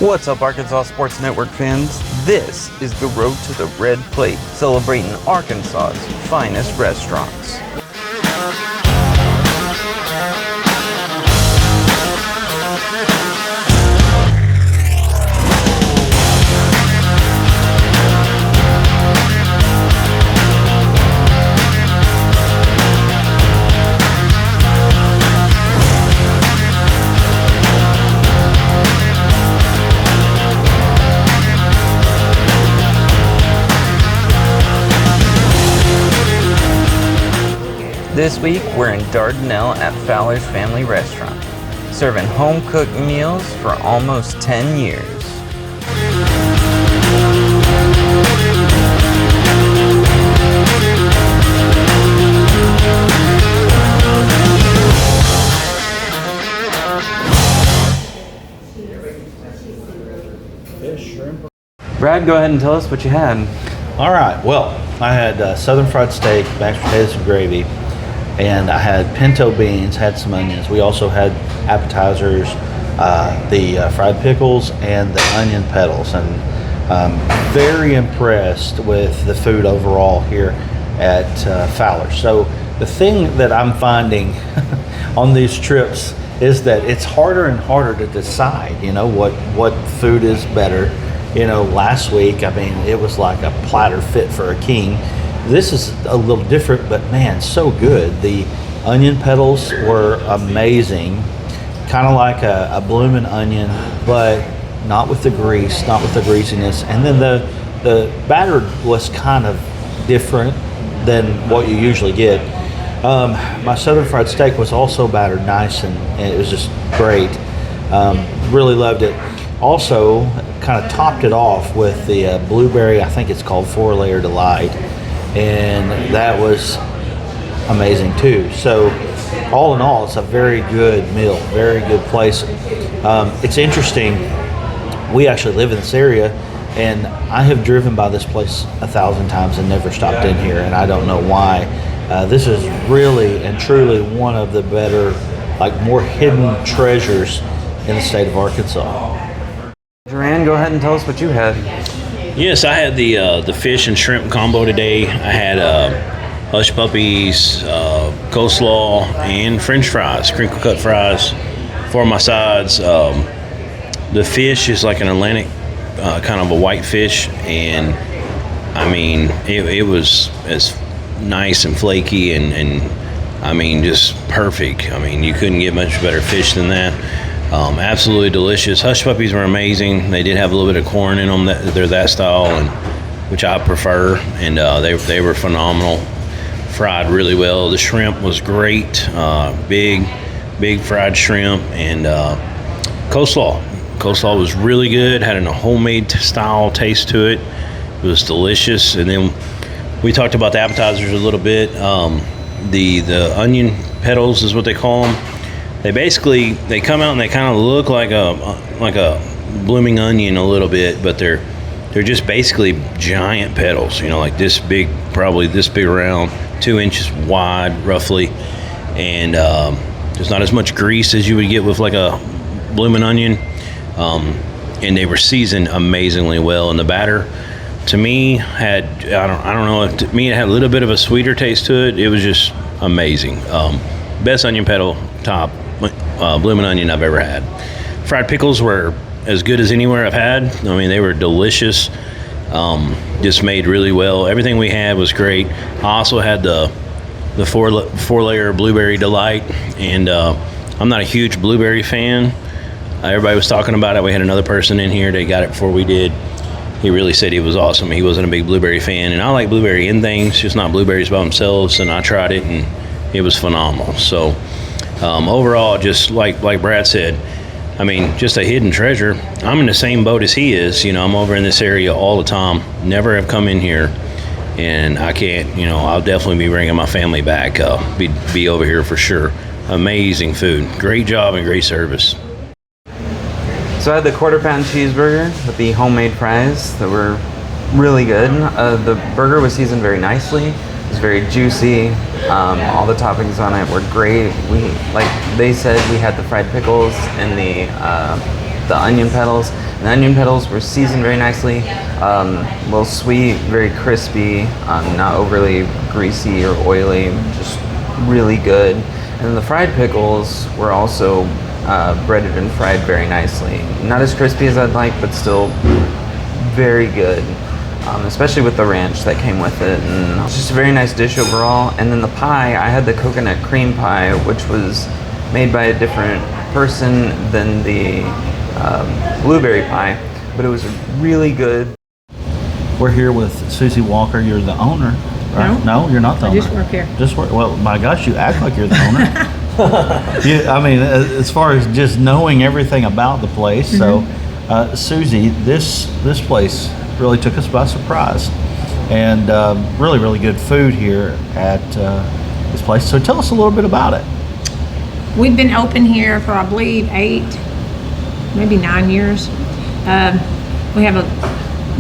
What's up, Arkansas Sports Network fans? This is the Road to the Red Plate, celebrating Arkansas's finest restaurants. This week, we're in Dardanelle at Fowlers Family Restaurant, serving home-cooked meals for almost 10 years. Fish, shrimp. Brad, go ahead and tell us what you had. All right. Well, I had southern fried steak, mashed potatoes and gravy, and I had pinto beans, had some onions. We also had appetizers, the fried pickles, and the onion petals. And very impressed with the food overall here at Fowlers. So the thing that I'm finding on these trips is that it's harder and harder to decide, what food is better. Last week, it was like a platter fit for a king. This is a little different, but man, so good. The onion petals were amazing, kind of like a bloomin' onion, but not with the grease, not with the greasiness. And then the batter was kind of different than what you usually get. My southern fried steak was also battered nice, and it was just great. Really loved it. Also, kind of topped it off with the blueberry, I think it's called 4-Layer Delight, and that was amazing too. So all in all, it's a very good meal, very good place. It's interesting, we actually live in this area, and I have driven by this place 1,000 times and never stopped in here, and I don't know why. This is really and truly one of the better, more hidden treasures in the state of Arkansas. Duran, go ahead and tell us what you had. Yes, I had the fish and shrimp combo today. I had hush puppies, coleslaw, and French fries, crinkle cut fries for my sides. The fish is like an Atlantic, kind of a white fish, and it was as nice and flaky and just perfect. You couldn't get much better fish than that. Absolutely delicious. Hush puppies were amazing. They did have a little bit of corn in them. They're that style, and which I prefer. And they were phenomenal. Fried really well. The shrimp was great. Big fried shrimp, and coleslaw. Coleslaw was really good. Had a homemade style taste to it. It was delicious. And then we talked about the appetizers a little bit. The onion petals is what they call them. They come out and they kind of look like a blooming onion a little bit, but they're just basically giant petals, like this big, probably this big around, 2 inches wide roughly, and there's not as much grease as you would get with like a blooming onion, and they were seasoned amazingly well. And the batter, to me, had I don't know, to me it had a little bit of a sweeter taste to it. It was just amazing. Best onion petal top. Bloomin' onion I've ever had. Fried pickles were as good as anywhere I've had. They were delicious. Just made really well. Everything we had was great. I also had the 4-layer blueberry delight, and I'm not a huge blueberry fan. Everybody was talking about it. We had another person in here. They got it before we did. He really said he was awesome. He wasn't a big blueberry fan, and I like blueberry in things, just not blueberries by themselves. And I tried it, and it was phenomenal. So. Overall, just like Brad said, just a hidden treasure. I'm in the same boat as he is. I'm over in this area all the time. Never have come in here, and I can't. I'll definitely be bringing my family back. Be over here for sure. Amazing food. Great job and great service. So I had the quarter-pound cheeseburger with the homemade fries that were really good. The burger was seasoned very nicely. It was very juicy. All the toppings on it were great. Like they said, we had the fried pickles and the onion petals. The onion petals were seasoned very nicely, a little sweet, very crispy, not overly greasy or oily, just really good. And then the fried pickles were also breaded and fried very nicely. Not as crispy as I'd like, but still very good, especially with the ranch that came with it. And it's just a very nice dish overall. And then the pie, I had the coconut cream pie, which was made by a different person than the blueberry pie, but it was really good. We're here with Susie Walker. You're the owner, right? No, you're not the owner. I just work here. Just work. Well, my gosh, you act like you're the owner. I mean, as far as just knowing everything about the place. So, Susie, this place really took us by surprise, and really, really good food here at this place. So, tell us a little bit about it. We've been open here for, I believe, 8, maybe 9 years.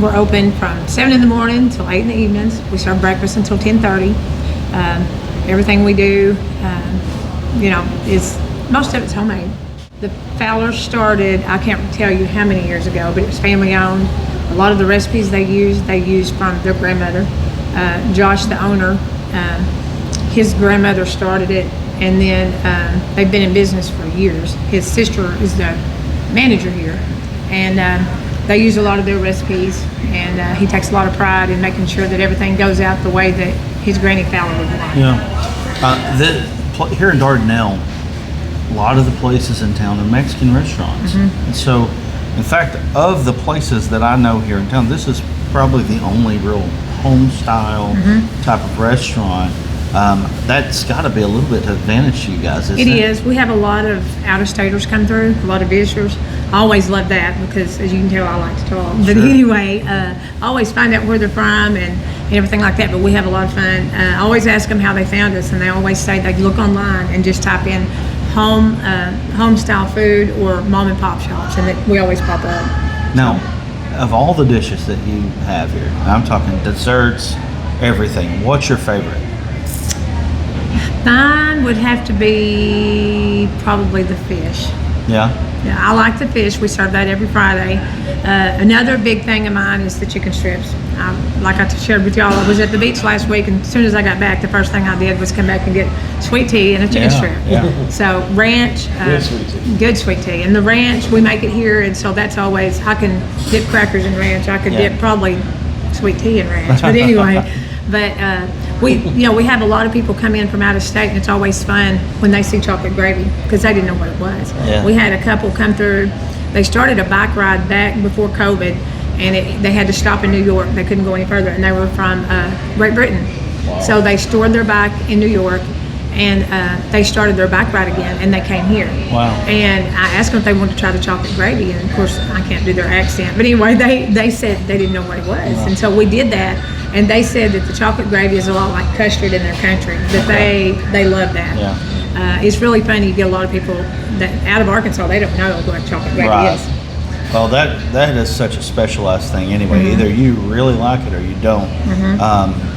We're open from 7 in the morning till 8 in the evenings. We serve breakfast until 10:30. Everything we do, is most of it's homemade. The Fowlers started, I can't tell you how many years ago, but it was family owned. A lot of the recipes they used from their grandmother. Josh, the owner, his grandmother started it, and then they've been in business for years. His sister is the manager here, and they use a lot of their recipes, and he takes a lot of pride in making sure that everything goes out the way that his Granny Fowler would want. Yeah. Here in Dardanelle, a lot of the places in town are Mexican restaurants. And so, in fact, of the places that I know here in town, this is probably the only real home style type of restaurant. That's got to be a little bit of advantage to you guys, isn't it? It is. We have a lot of out-of-staters come through, a lot of visitors. I always love that because, as you can tell, I like to talk. But anyway, I always find out where they're from and everything like that. But we have a lot of fun. I always ask them how they found us, and they always say they look online and just type in home-style food or mom-and-pop shops, and we always pop up. Now, of all the dishes that you have here, I'm talking desserts, everything, what's your favorite? Mine would have to be probably the fish. Yeah? Yeah, I like the fish. We serve that every Friday. Another big thing of mine is the chicken strips. Like I shared with y'all, I was at the beach last week, and as soon as I got back, the first thing I did was come back and get sweet tea and a chicken strip. Yeah. So ranch, good sweet tea. And the ranch, we make it here, and so that's always, I can dip crackers in ranch. I could dip probably sweet tea in ranch. But anyway, we have a lot of people come in from out of state, and it's always fun when they see chocolate gravy because they didn't know what it was. Yeah. We had a couple come through. They started a bike ride back before COVID, and they had to stop in New York. They couldn't go any further, and they were from Great Britain. Wow. So they stored their bike in New York, and they started their bike ride again, and they came here. Wow. And I asked them if they wanted to try the chocolate gravy, and of course I can't do their accent, but anyway, they said they didn't know what it was. Wow. And so we did that, and they said that the chocolate gravy is a lot like custard in their country, that they love that. Yeah. It's really funny. You get a lot of people that out of Arkansas, they don't know what chocolate gravy is. Well, that is such a specialized thing anyway. Either you really like it or you don't.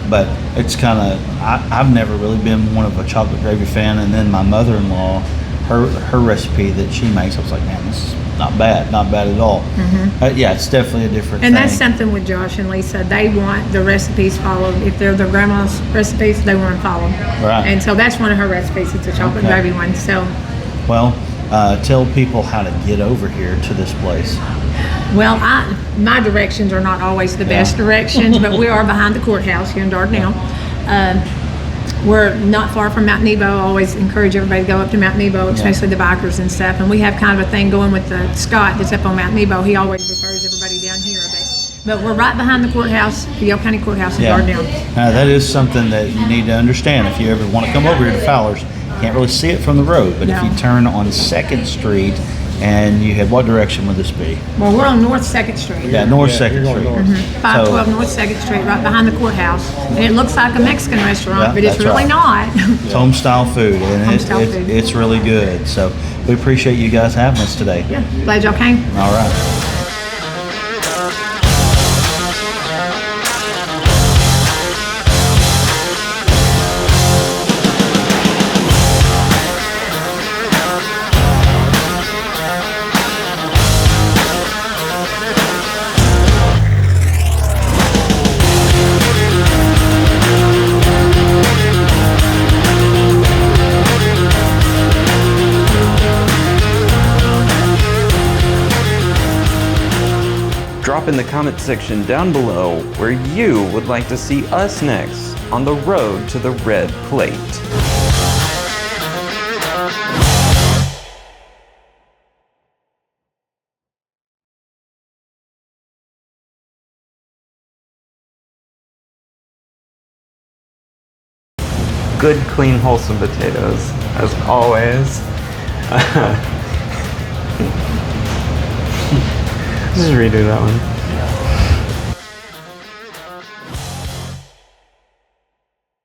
But it's kind of, I've never really been one of a chocolate gravy fan. And then my mother-in-law, her recipe that she makes, I was like, man, this is not bad at all. Yeah, it's definitely a different thing. And that's something with Josh and Lisa. They want the recipes followed. If they're their grandma's recipes, they want them followed. Right. And so that's one of her recipes. It's a chocolate gravy one. So, well, tell people how to get over here to this place. Well, my directions are not always the best directions, but we are behind the courthouse here in Dardanelle. We're not far from Mount Nebo. I always encourage everybody to go up to Mount Nebo, especially the bikers and stuff. And we have kind of a thing going with Scott that's up on Mount Nebo. He always refers everybody down here a bit. But we're right behind the courthouse, the Yale County Courthouse in Dardanelle. That is something that you need to understand. If you ever want to come over here to Fowlers, you can't really see it from the road. But if you turn on 2nd Street, and you head, what direction would this be? Well, we're on North 2nd Street. Yeah, North 2nd Street. 512 North 2nd Street, right behind the courthouse. And it looks like a Mexican restaurant, but it's really not. It's home-style food, and it's really good. So we appreciate you guys having us today. Yeah, glad y'all came. All right. drop in the comment section down below where you would like to see us next on the road to the red plate. Good, clean, wholesome potatoes, as always. Just redo that one.